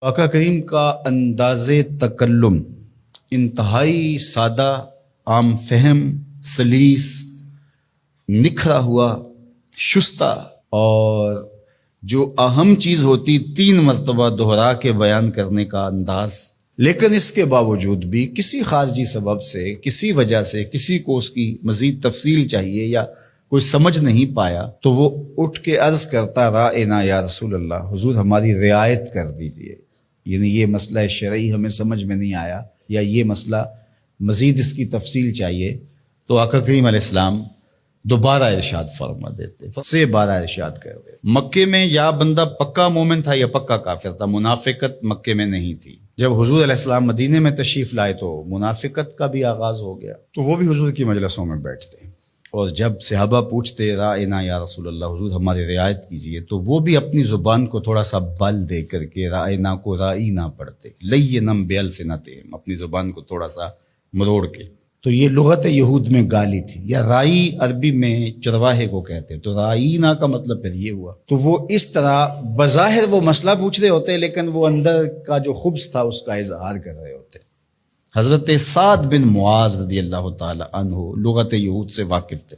آقا کریم کا انداز تکلم انتہائی سادہ، عام فہم، سلیس، نکھرا ہوا، شستہ، اور جو اہم چیز ہوتی 3 مرتبہ دہرا کے بیان کرنے کا انداز، لیکن اس کے باوجود بھی کسی خارجی سبب سے، کسی وجہ سے، کسی کو اس کی مزید تفصیل چاہیے یا کوئی سمجھ نہیں پایا تو وہ اٹھ کے عرض کرتا رائنا یا رسول اللہ، حضور ہماری رعایت کر دیجئے، یعنی یہ مسئلہ شرعی ہمیں سمجھ میں نہیں آیا یا یہ مسئلہ مزید اس کی تفصیل چاہیے، تو آقا کریم علیہ السلام دوبارہ ارشاد فرما دیتے، سے بارہ ارشاد کر دیتے۔ مکے میں یا بندہ پکا مومن تھا یا پکا کافر تھا، منافقت مکے میں نہیں تھی۔ جب حضور علیہ السلام مدینے میں تشریف لائے تو منافقت کا بھی آغاز ہو گیا، تو وہ بھی حضور کی مجلسوں میں بیٹھتے، اور جب صحابہ پوچھتے رائنا یا رسول اللہ، حضور ہماری رعایت کیجئے، تو وہ بھی اپنی زبان کو تھوڑا سا بل دے کر کے رائنا کو رائی نہ پڑھتے، لینم بِأَلْسِنَتِهِمْ، اپنی زبان کو تھوڑا سا مروڑ کے۔ تو یہ لغت یہود میں گالی تھی، یا رائی عربی میں چرواہے کو کہتے، تو رائینا کا مطلب پھر یہ ہوا۔ تو وہ اس طرح بظاہر وہ مسئلہ پوچھ رہے ہوتے، لیکن وہ اندر کا جو خبث تھا اس کا اظہار کر رہے ہوتے۔ حضرت سعد بن معاذ رضی اللہ تعالی عنہ لغت یہود سے واقف تھے۔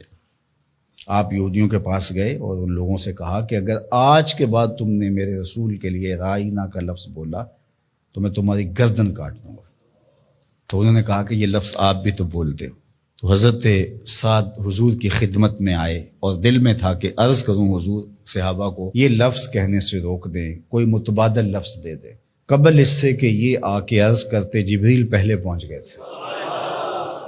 آپ یہودیوں کے پاس گئے اور ان لوگوں سے کہا کہ اگر آج کے بعد تم نے میرے رسول کے لیے رائینا کا لفظ بولا تو میں تمہاری گردن کاٹ دوں گا۔ تو انہوں نے کہا کہ یہ لفظ آپ بھی تو بولتے ہو۔ تو حضرت سعد حضور کی خدمت میں آئے اور دل میں تھا کہ عرض کروں حضور صحابہ کو یہ لفظ کہنے سے روک دیں، کوئی متبادل لفظ دے دیں۔ قبل اس سے کہ یہ آ کے عرض کرتے جبریل پہلے پہنچ گئے تھے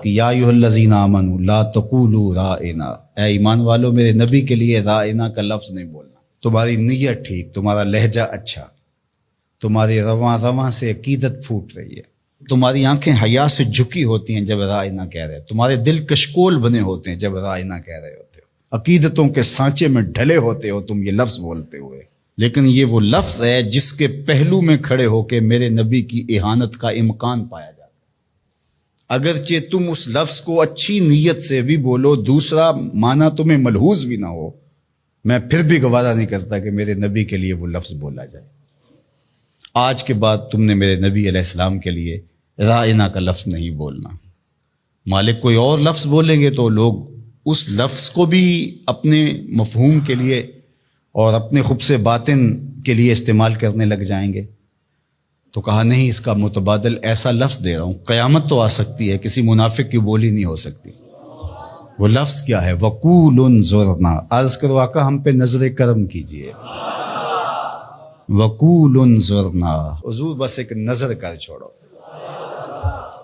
کہ یا ایھا الذین آمنوا لا تقولوا رائنا، اے ایمان والو میرے نبی کے لیے رائنا کا لفظ نہیں بولنا۔ تمہاری نیت ٹھیک، تمہارا لہجہ اچھا، تمہاری رواں رواں سے عقیدت پھوٹ رہی ہے، تمہاری آنکھیں حیا سے جھکی ہوتی ہیں جب رائنا کہہ رہے، تمہارے دل کشکول بنے ہوتے ہیں جب رائنا کہہ رہے ہوتے ہو، عقیدتوں کے سانچے میں ڈھلے ہوتے ہو تم یہ لفظ بولتے ہوئے، لیکن یہ وہ لفظ ہے جس کے پہلو میں کھڑے ہو کے میرے نبی کی اہانت کا امکان پایا جاتا ہے۔ اگرچہ تم اس لفظ کو اچھی نیت سے بھی بولو، دوسرا معنی تمہیں ملحوظ بھی نہ ہو، میں پھر بھی گوارا نہیں کرتا کہ میرے نبی کے لیے وہ لفظ بولا جائے۔ آج کے بعد تم نے میرے نبی علیہ السلام کے لیے رائنا کا لفظ نہیں بولنا۔ مالک کوئی اور لفظ بولیں گے تو لوگ اس لفظ کو بھی اپنے مفہوم کے لیے اور اپنے خبث باطن کے لیے استعمال کرنے لگ جائیں گے۔ تو کہا نہیں، اس کا متبادل ایسا لفظ دے رہا ہوں، قیامت تو آ سکتی ہے، کسی منافق کی بولی نہیں ہو سکتی۔ وہ لفظ کیا ہے؟ وَقُولُ انظُرْنَا، عرض کرو آقا ہم پہ نظر کرم کیجئے۔ وَقُولُ انظُرْنَا، حضور بس ایک نظر کر چھوڑو،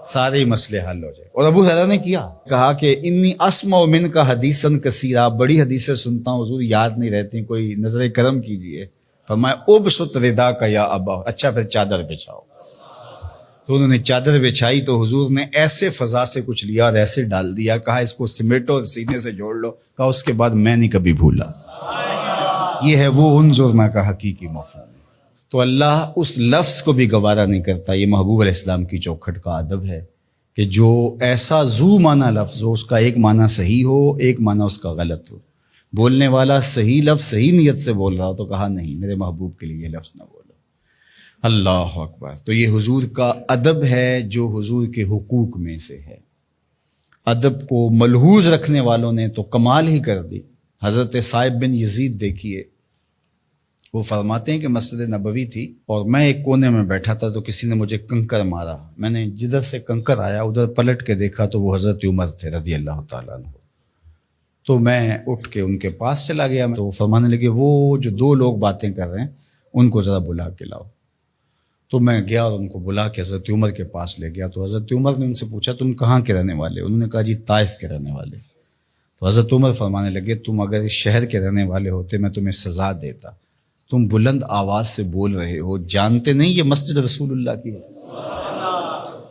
سارے مسئلے حل ہو جائے۔ اور ابو ہریرہ نے کہا کہ انی اسمع منک حدیثا کثیرا، بڑی حدیثیں سنتا ہوں حضور، یاد نہیں رہتی، کوئی نظر کرم کیجئے۔ فرمایا ابسط رداک یا ابا، اچھا پھر چادر بچھاؤ۔ تو انہوں نے چادر بچھائی تو حضور نے ایسے فضا سے کچھ لیا اور ایسے ڈال دیا، کہا اس کو سمیٹو اور سینے سے جوڑ لو، کہا اس کے بعد میں نہیں کبھی بھولا۔ یہ ہے وہ انظرنا کا حقیقی مفہوم۔ تو اللہ اس لفظ کو بھی گوارا نہیں کرتا۔ یہ محبوب علیہ السلام کی چوکھٹ کا ادب ہے کہ جو ایسا ذو معنی لفظ ہو، اس کا ایک معنی صحیح ہو، ایک معنی اس کا غلط ہو، بولنے والا صحیح لفظ صحیح نیت سے بول رہا ہو تو کہا نہیں، میرے محبوب کے لیے یہ لفظ نہ بولو۔ اللہ اکبر۔ تو یہ حضور کا ادب ہے جو حضور کے حقوق میں سے ہے۔ ادب کو ملحوظ رکھنے والوں نے تو کمال ہی کر دی۔ حضرت صائب بن یزید دیکھیے، وہ فرماتے ہیں کہ مسجد نبوی تھی اور میں ایک کونے میں بیٹھا تھا تو کسی نے مجھے کنکر مارا، میں نے جدھر سے کنکر آیا ادھر پلٹ کے دیکھا تو وہ حضرت عمر تھے رضی اللہ تعالیٰ عنہ۔ تو میں اٹھ کے ان کے پاس چلا گیا، تو وہ فرمانے لگے وہ جو 2 لوگ باتیں کر رہے ہیں ان کو ذرا بلا کے لاؤ۔ تو میں گیا اور ان کو بلا کے حضرت عمر کے پاس لے گیا۔ تو حضرت عمر نے ان سے پوچھا تم کہاں کے رہنے والے؟ انہوں نے کہا جی طائف کے رہنے والے۔ تو حضرت عمر فرمانے لگے تم اگر اس شہر کے رہنے والے ہوتے میں تمہیں سزا دیتا، تم بلند آواز سے بول رہے ہو، جانتے نہیں یہ مسجد رسول اللہ کی ہے۔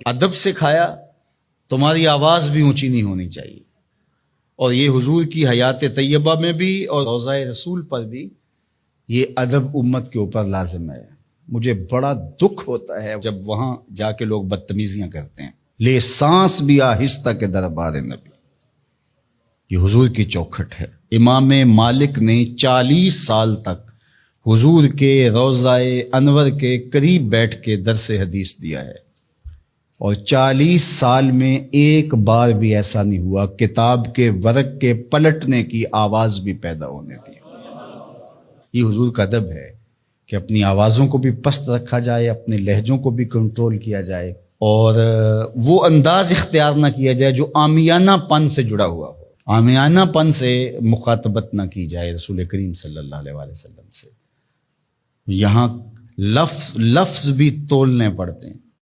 ادب سے کھایا، تمہاری آواز بھی اونچی نہیں ہونی چاہیے۔ اور یہ حضور کی حیات طیبہ میں بھی اور روضہ رسول پر بھی یہ ادب امت کے اوپر لازم ہے۔ مجھے بڑا دکھ ہوتا ہے جب وہاں جا کے لوگ بدتمیزیاں کرتے ہیں۔ لے سانس بھی آہستہ کے دربار نبی، یہ حضور کی چوکھٹ ہے۔ امام مالک نے 40 سال تک حضور کے روضہ انور کے قریب بیٹھ کے درس حدیث دیا ہے، اور 40 سال میں ایک بار بھی ایسا نہیں ہوا کتاب کے ورق کے پلٹنے کی آواز بھی پیدا ہونے دی۔ یہ حضور کا ادب ہے کہ اپنی آوازوں کو بھی پست رکھا جائے، اپنے لہجوں کو بھی کنٹرول کیا جائے، اور وہ انداز اختیار نہ کیا جائے جو عامیانہ پن سے جڑا ہوا ہو۔ عامیانہ پن سے مخاطبت نہ کی جائے رسول کریم صلی اللہ علیہ وآلہ وسلم سے۔ یہاں لفظ بھی تولنے پڑتے ہیں۔